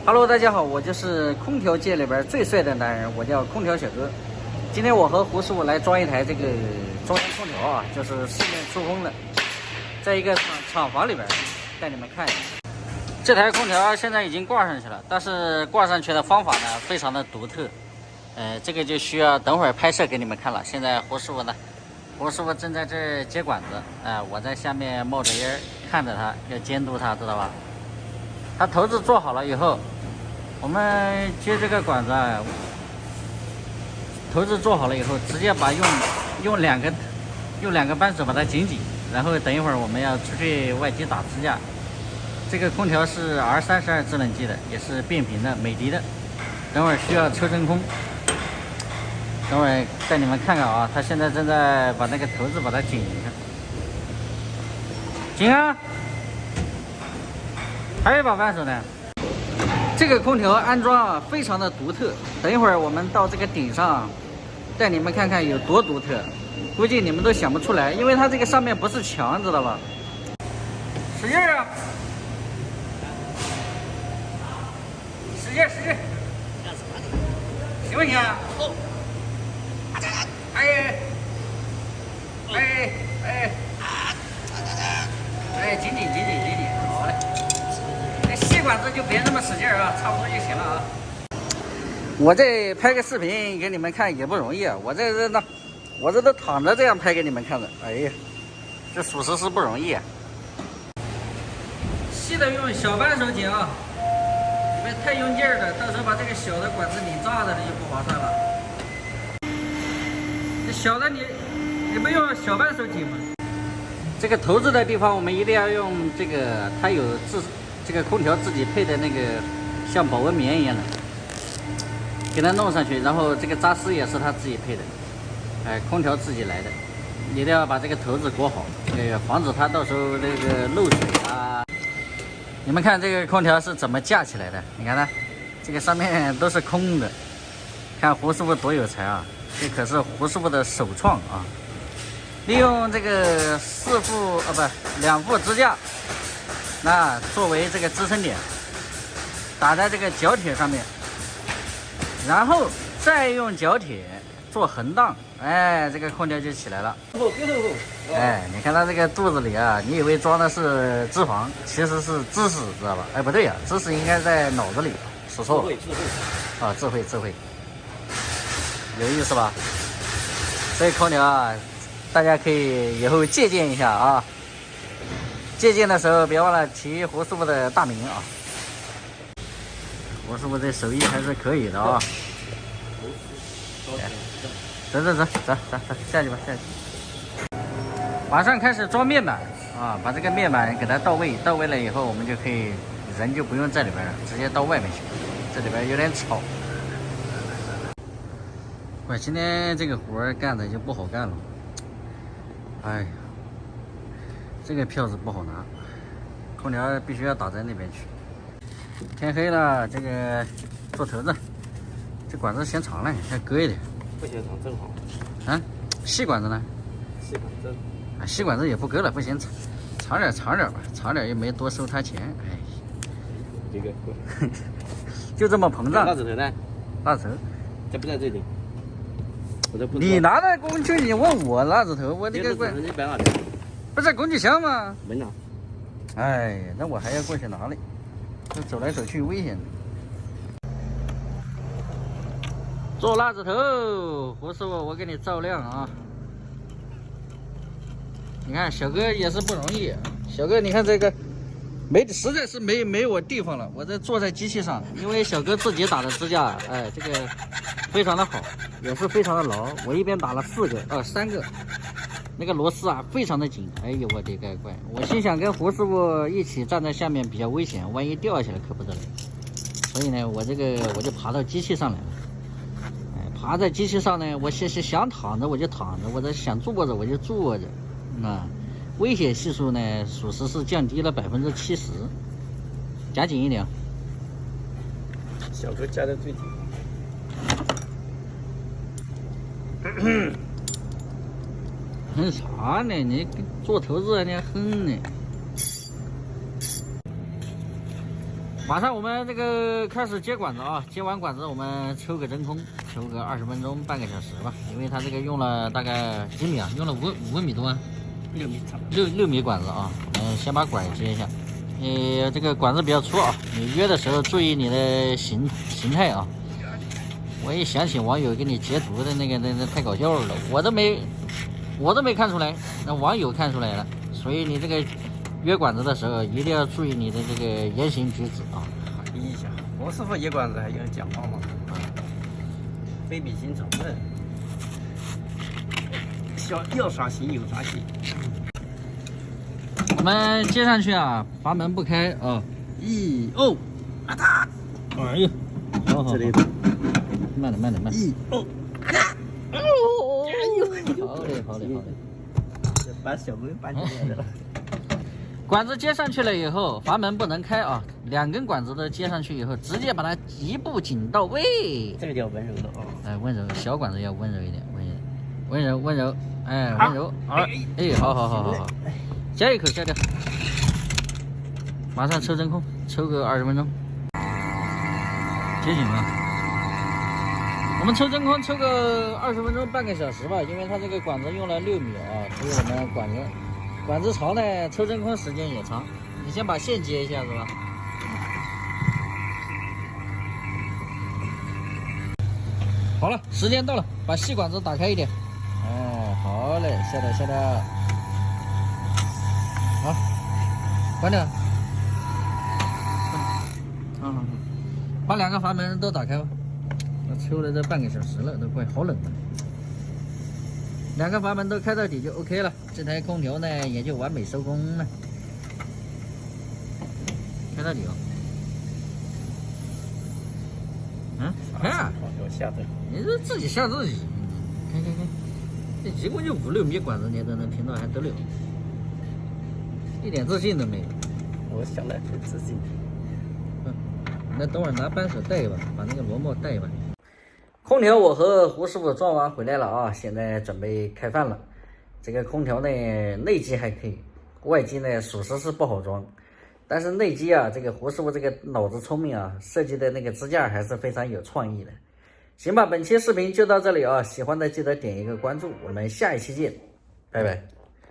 Hello， 大家好，我就是空调界里边最帅的男人，我叫空调小哥。今天我和胡师傅来装一台这个中央空调啊，就是市面出风的，在一个厂房里边带你们看一下。这台空调现在已经挂上去了，但是挂上去的方法呢非常的独特，这个就需要等会儿拍摄给你们看了。现在胡师傅正在这儿接管子，我在下面冒着烟看着他，要监督他，知道吧？他头子做好了以后，我们接这个管子，头子做好了以后，直接把用两个扳手把它紧紧，然后等一会儿我们要出去外机打支架。这个空调是 R32制冷剂的，也是变频的，美的。等会儿需要抽真空，等会儿带你们看看啊，他现在正在把那个头子把它紧一下，紧啊！还有一把扳手呢。这个空调安装非常的独特，等一会儿我们到这个顶上带你们看看有多独特，估计你们都想不出来，因为它这个上面不是墙，知道吧？使劲啊！使劲！行不行啊？紧，好嘞。细管子就别那么使劲啊，差不多就行了啊。我这拍个视频给你们看也不容易啊，我这都躺着这样拍给你们看的，哎呀，这属实是不容易啊。细的用小扳手紧啊，别太用劲儿了，到时候把这个小的管子拧炸了，那就不划算了。这小的你不用小扳手紧吗？这个头子的地方我们一定要用这个，它有这个空调自己配的那个像保温棉一样的，给它弄上去，然后这个扎丝也是他自己配的，空调自己来的，一定要把这个头子裹好，防止它到时候那个漏水啊。你们看这个空调是怎么架起来的？你看它这个上面都是空的，看胡师傅多有才啊！这可是胡师傅的首创啊！利用这个2副支架，那作为这个支撑点，打在这个角铁上面，然后再用角铁做横档，这个空调就起来了。你看它这个肚子里啊，你以为装的是脂肪，其实是知识，知道吧？不对呀，知识应该在脑子里，说错了。智慧，有意思吧？这空调啊，大家可以以后借鉴一下啊。借鉴的时候别忘了提胡师傅的大名啊。胡师傅这手艺还是可以的啊。走，下去吧。马上开始装面板啊，把这个面板给它到位了以后，我们就可以人就不用在里边了，直接到外面去。这里边有点吵。我今天这个活干的就不好干了，哎呀，这个票子不好拿，空调必须要打在那边去。天黑了，这个做头子，这管子嫌长了，再割一点。不嫌长，正好。啊，细管子呢？细管子。细管子也不割了，不行，长点吧，长点又没多收他钱，这个就这么膨胀。蜡纸头呢？蜡纸头，这不在这里。我都不。你拿的工具，你问我蜡纸头，我这个怪。你摆哪里？不是工具箱吗？没拿。哎呀，那我还要过去拿嘞，这走来走去危险的。做蜡纸头，胡师傅，我给你照亮啊！你看小哥也是不容易，小哥你看这个实在是没我地方了，我这坐在机器上，因为小哥自己打的支架，这个非常的好，也是非常的牢。我一边打了3个，那个螺丝啊非常的紧，哎呦我的个乖！我心想跟胡师傅一起站在下面比较危险，万一掉下来可不得了。所以呢，我就爬到机器上来了。爬在机器上呢，我想躺着我就躺着，我这想坐着我就坐着，危险系数呢，属实是降低了70%，夹紧一点。小哥夹的最紧。哼啥呢？你做头子你还哼呢？马上我们这个开始接管子啊，接完管子我们抽个真空，抽个20分钟半个小时吧，因为它这个用了大概几米啊？用了5米多啊6米差不多，6米管子啊。先把管接一下。你这个管子比较粗啊，你约的时候注意你的形态啊。我一想起网友给你截图的那太搞笑了，我都没看出来，那网友看出来了。所以你这个约管子的时候一定要注意你的这个言行举止啊。一下，我师傅一管子还有人讲话吗？非比心肠的，要啥行有啥行。我们接上去啊，阀门不开啊。1、2，啊哒！哎呦，好，这里慢点。1、2，好嘞。把小妹搬进来了。管子接上去了以后，阀门不能开啊，2根管子都接上去以后，直接把它一步紧到位。这个叫温柔的啊。哎，温柔，小管子要温柔一点，温柔，哎，温柔，好，加一口下掉，马上抽真空，抽个20分钟，接紧了。我们抽真空抽个20分钟半个小时吧，因为它这个管子用了6米啊，所以我们管子长呢，抽真空时间也长。你先把线接一下是吧？好了，时间到了，把细管子打开一点。哎，好嘞，下掉。好，关掉。把2个阀门都打开吧。我抽了这半个小时了，都快好冷了。2个阀门都开到底就 OK 了，这台空调呢也就完美收工了。开到底哦。看，我吓的。你这自己吓自己。看，这一共就5、6米管子，你都能平到还得了？一点自信都没有。我想来很自信。那等会儿拿扳手带一把，把那个螺帽带一把。空调我和胡师傅装完回来了啊，现在准备开饭了。这个空调呢，内机还可以，外机呢属实是不好装。但是内机啊，这个胡师傅这个脑子聪明啊，设计的那个支架还是非常有创意的。行吧，本期视频就到这里啊，喜欢的记得点一个关注，我们下一期见，拜拜。